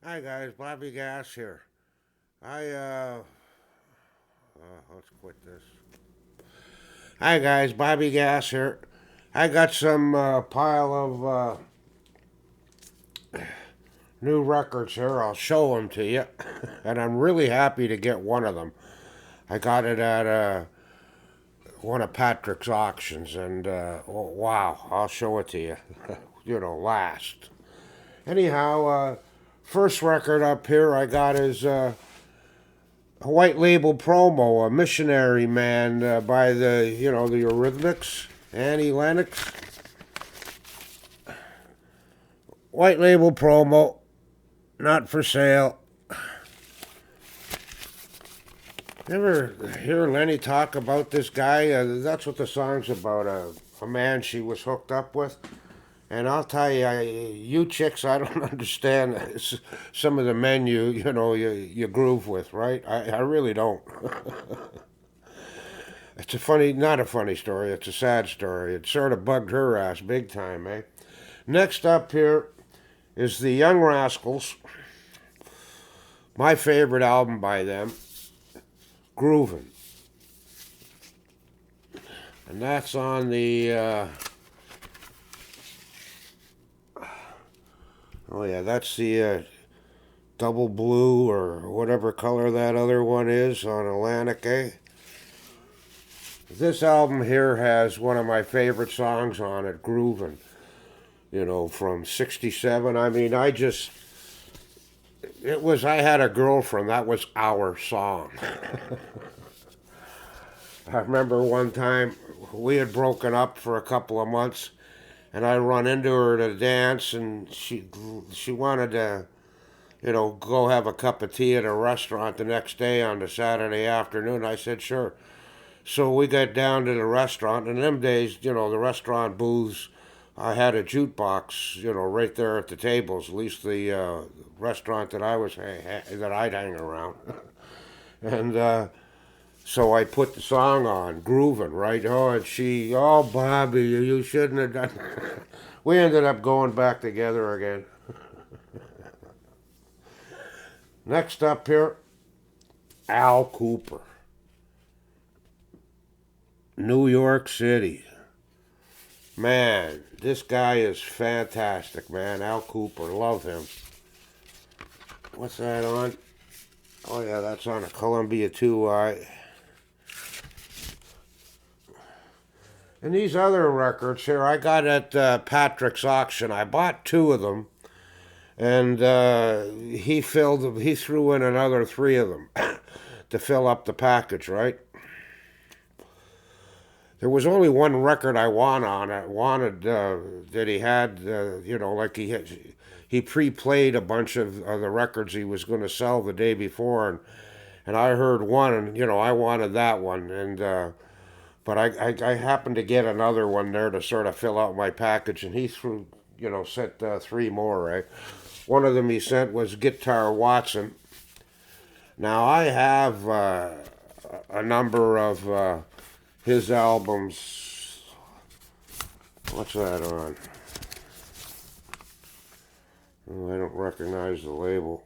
Hi guys, Bobby Gas here. I let's quit this. Hi guys, Bobby Gas here. I got some pile of new records here. I'll show them to you, and I'm really happy to get one of them. I got it at one of Patrick's auctions, and oh, wow, I'll show it to you. Last. Anyhow, first record up here I got is a white label promo, a missionary man by the Eurythmics, Annie Lennox. White label promo, not for sale. Ever hear Lenny talk about this guy? That's what the song's about. A man she was hooked up with. And I'll tell you, you chicks, I don't understand some of the men you groove with, right? I really don't. It's a funny, not a funny story. It's a sad story. It sort of bugged her ass big time, eh? Next up here is the Young Rascals. My favorite album by them, Groovin'. And that's on the, oh yeah, that's the double blue or whatever color that other one is on Atlantic, eh? This album here has one of my favorite songs on it, Groovin'. From 67. I mean, I had a girlfriend, that was our song. I remember one time we had broken up for a couple of months, and I run into her to dance, and she wanted to, go have a cup of tea at a restaurant the next day on the Saturday afternoon. I said, sure. So we got down to the restaurant. In them days, the restaurant booths, I had a jukebox, right there at the tables. At least the restaurant that that I'd hang around, and so I put the song on, grooving, right? Oh, and oh, Bobby, you shouldn't have done. We ended up going back together again. Next up here, Al Cooper, New York City. Man, this guy is fantastic, man. Al Cooper, love him. What's that on? Oh yeah, that's on a Columbia 2i. And these other records here, I got at Patrick's auction. I bought two of them, and he threw in another three of them to fill up the package, right? There was only one record I wanted that he had, like he pre-played a bunch of the records he was going to sell the day before, and I heard one, and I wanted that one, and but I happened to get another one there to sort of fill out my package, and he sent three more, right? One of them he sent was Guitar Watson. Now I have a number of his albums. What's that on? Oh, I don't recognize the label.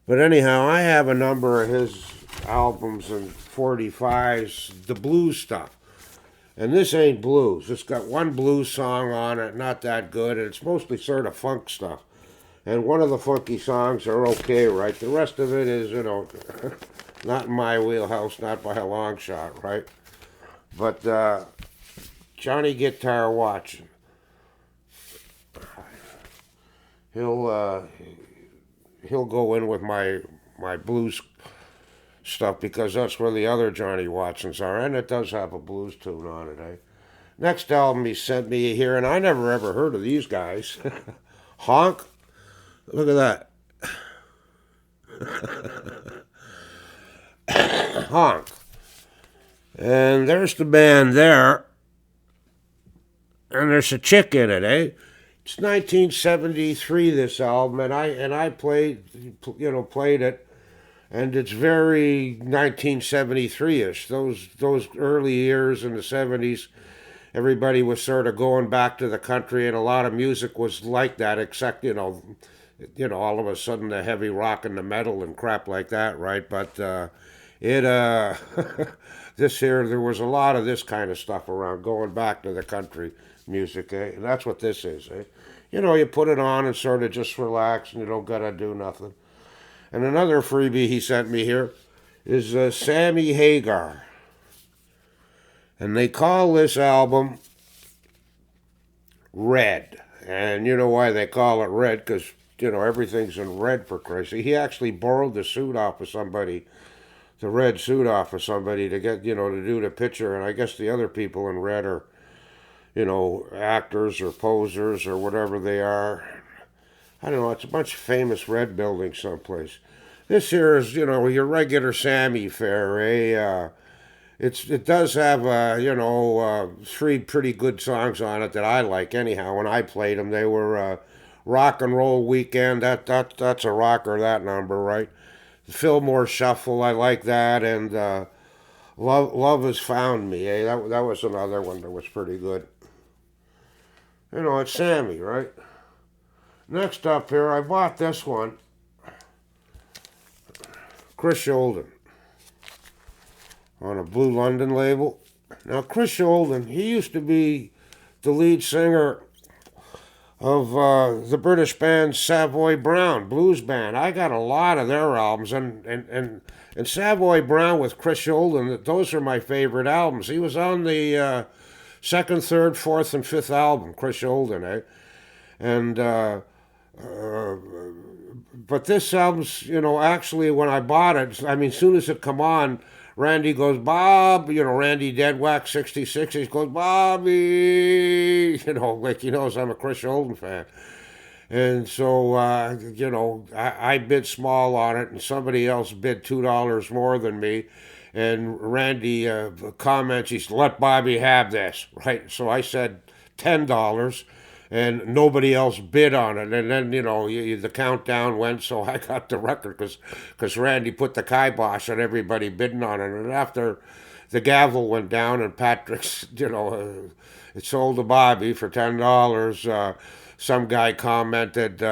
But anyhow, I have a number of his albums and 45s, the blues stuff. And this ain't blues. It's got one blues song on it, not that good, and it's mostly sort of funk stuff. And one of the funky songs are okay, right? The rest of it is, not in my wheelhouse, not by a long shot, right? But Johnny Guitar Watson, he'll he'll go in with my blues stuff because that's where the other Johnny Watsons are, and it does have a blues tune on it, eh? Next album he sent me here, and I never ever heard of these guys. Honk, look at that. Honk. And there's the band there, and there's a chick in it, eh? It's 1973, this album, and I played, played it, and it's very 1973ish. Those early years in the 70s, everybody was sort of going back to the country, and a lot of music was like that, except all of a sudden the heavy rock and the metal and crap like that, right? But it this here, there was a lot of this kind of stuff around, going back to the country music, eh? And that's what this is, eh? You put it on and sort of just relax, and you don't gotta do nothing. And another freebie he sent me here is Sammy Hagar, and they call this album Red. And you know why they call it Red? Because everything's in red, for crazy. He actually borrowed the suit off of somebody, the red suit off of somebody, to get, to do the picture. And I guess the other people in red are, actors or posers or whatever they are. I don't know. It's a bunch of famous red buildings someplace. This here is, your regular Sammy fare, eh? It does have, 3 pretty good songs on it that I like anyhow. When I played them, they were Rock and Roll Weekend. That's a rocker, that number, right? Fillmore Shuffle, I like that. And Love Has Found Me, eh? That was another one that was pretty good. It's Sammy, right? Next up here, I bought this one. Chris Sholden on a Blue London label. Now, Chris Sholden, he used to be the lead singer of the British band Savoy Brown, blues band. I got a lot of their albums, and Savoy Brown with Chris Sholden, those are my favorite albums. He was on the second, third, fourth, and fifth album, Chris Sholden, eh? And but this album's, actually when I bought it, I mean, as soon as it come on, Randy goes, Bob, Randy Deadwack, 66, he goes, Bobby, like he knows I'm a Chris Sholden fan. And so, I bid small on it, and somebody else bid $2 more than me. And Randy comments, he said, let Bobby have this, right? So I said $10. And nobody else bid on it. And then, the countdown went, so I got the record because Randy put the kibosh on everybody bidding on it. And after the gavel went down and Patrick's, it sold to Bobby for $10, some guy commented,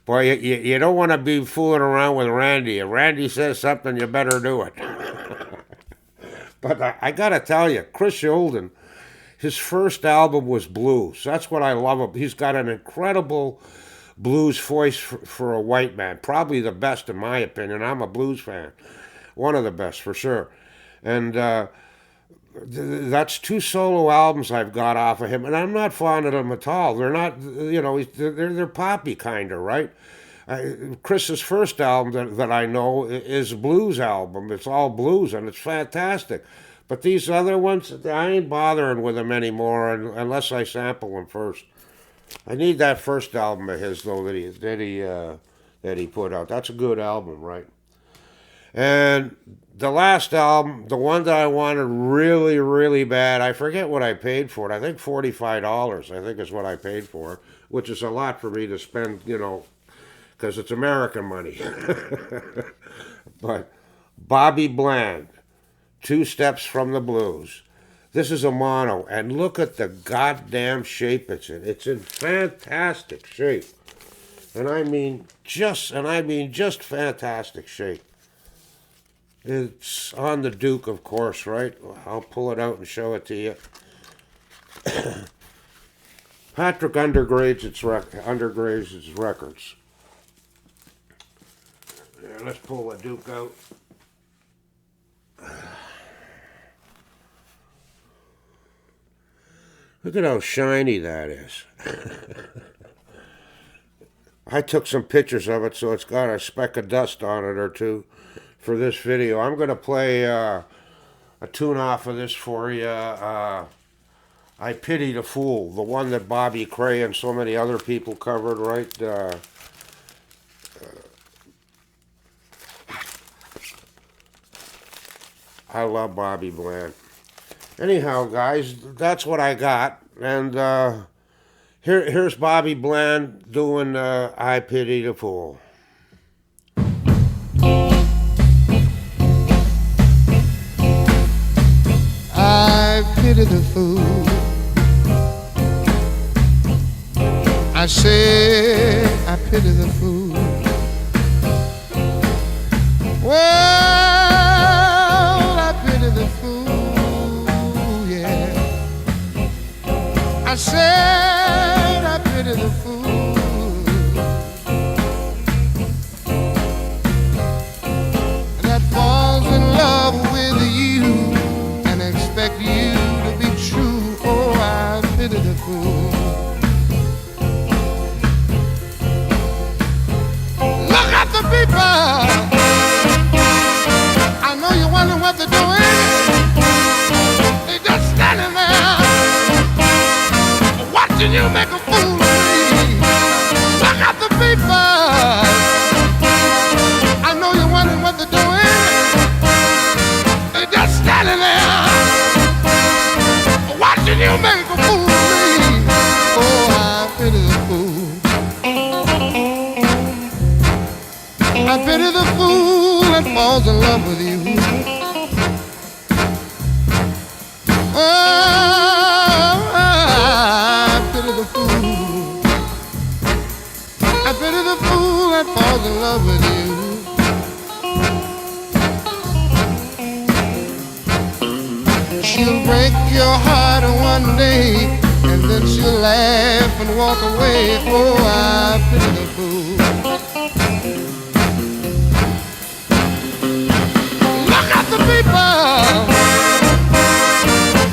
boy, you don't want to be fooling around with Randy. If Randy says something, you better do it. But I got to tell you, Chris Sholden, his first album was blues. That's what I love him. He's got an incredible blues voice for a white man. Probably the best in my opinion. I'm a blues fan. One of the best for sure. And that's 2 solo albums I've got off of him. And I'm not fond of them at all. They're not, they're poppy kind of, right? Chris's first album that I know is a blues album. It's all blues and it's fantastic. But these other ones, I ain't bothering with them anymore unless I sample them first. I need that first album of his though that he put out. That's a good album, right? And the last album, the one that I wanted really, really bad, I forget what I paid for it. I think $45. I think is what I paid for it, which is a lot for me to spend, because it's American money. But Bobby Bland. 2 Steps from the Blues. This is a mono, and look at the goddamn shape it's in. It's in fantastic shape. And I mean just fantastic shape. It's on the Duke, of course, right? I'll pull it out and show it to you. Patrick undergrades its records. Yeah, let's pull the Duke out. Look at how shiny that is. I took some pictures of it, so it's got a speck of dust on it or two for this video. I'm going to play a tune off of this for you. I Pity the Fool, the one that Bobby Cray and so many other people covered, right? I love Bobby Bland. Anyhow, guys, that's what I got. And here's Bobby Bland doing I Pity the Fool. I pity the fool. I said I pity the fool. pity the fool that falls in love with you. Oh, I pity the fool. I pity the fool that falls in love with you. She'll break your heart one day, and then she'll laugh and walk away. Oh, I pity the fool. Look at the people.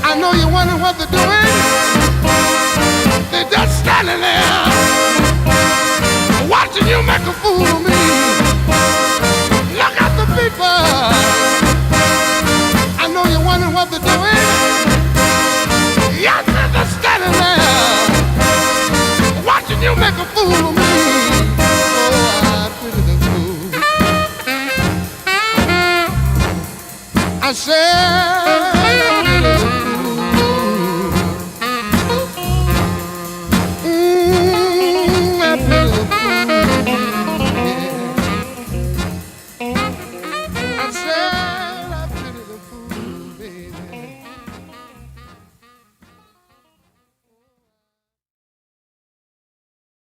I know you're wondering what they're doing. They're just standing there, watching you make a fool of me. Look at the people. I know you're wondering what they're doing. Yes, they're standing there, watching you make a fool of me. Oh, I pity the fool. I said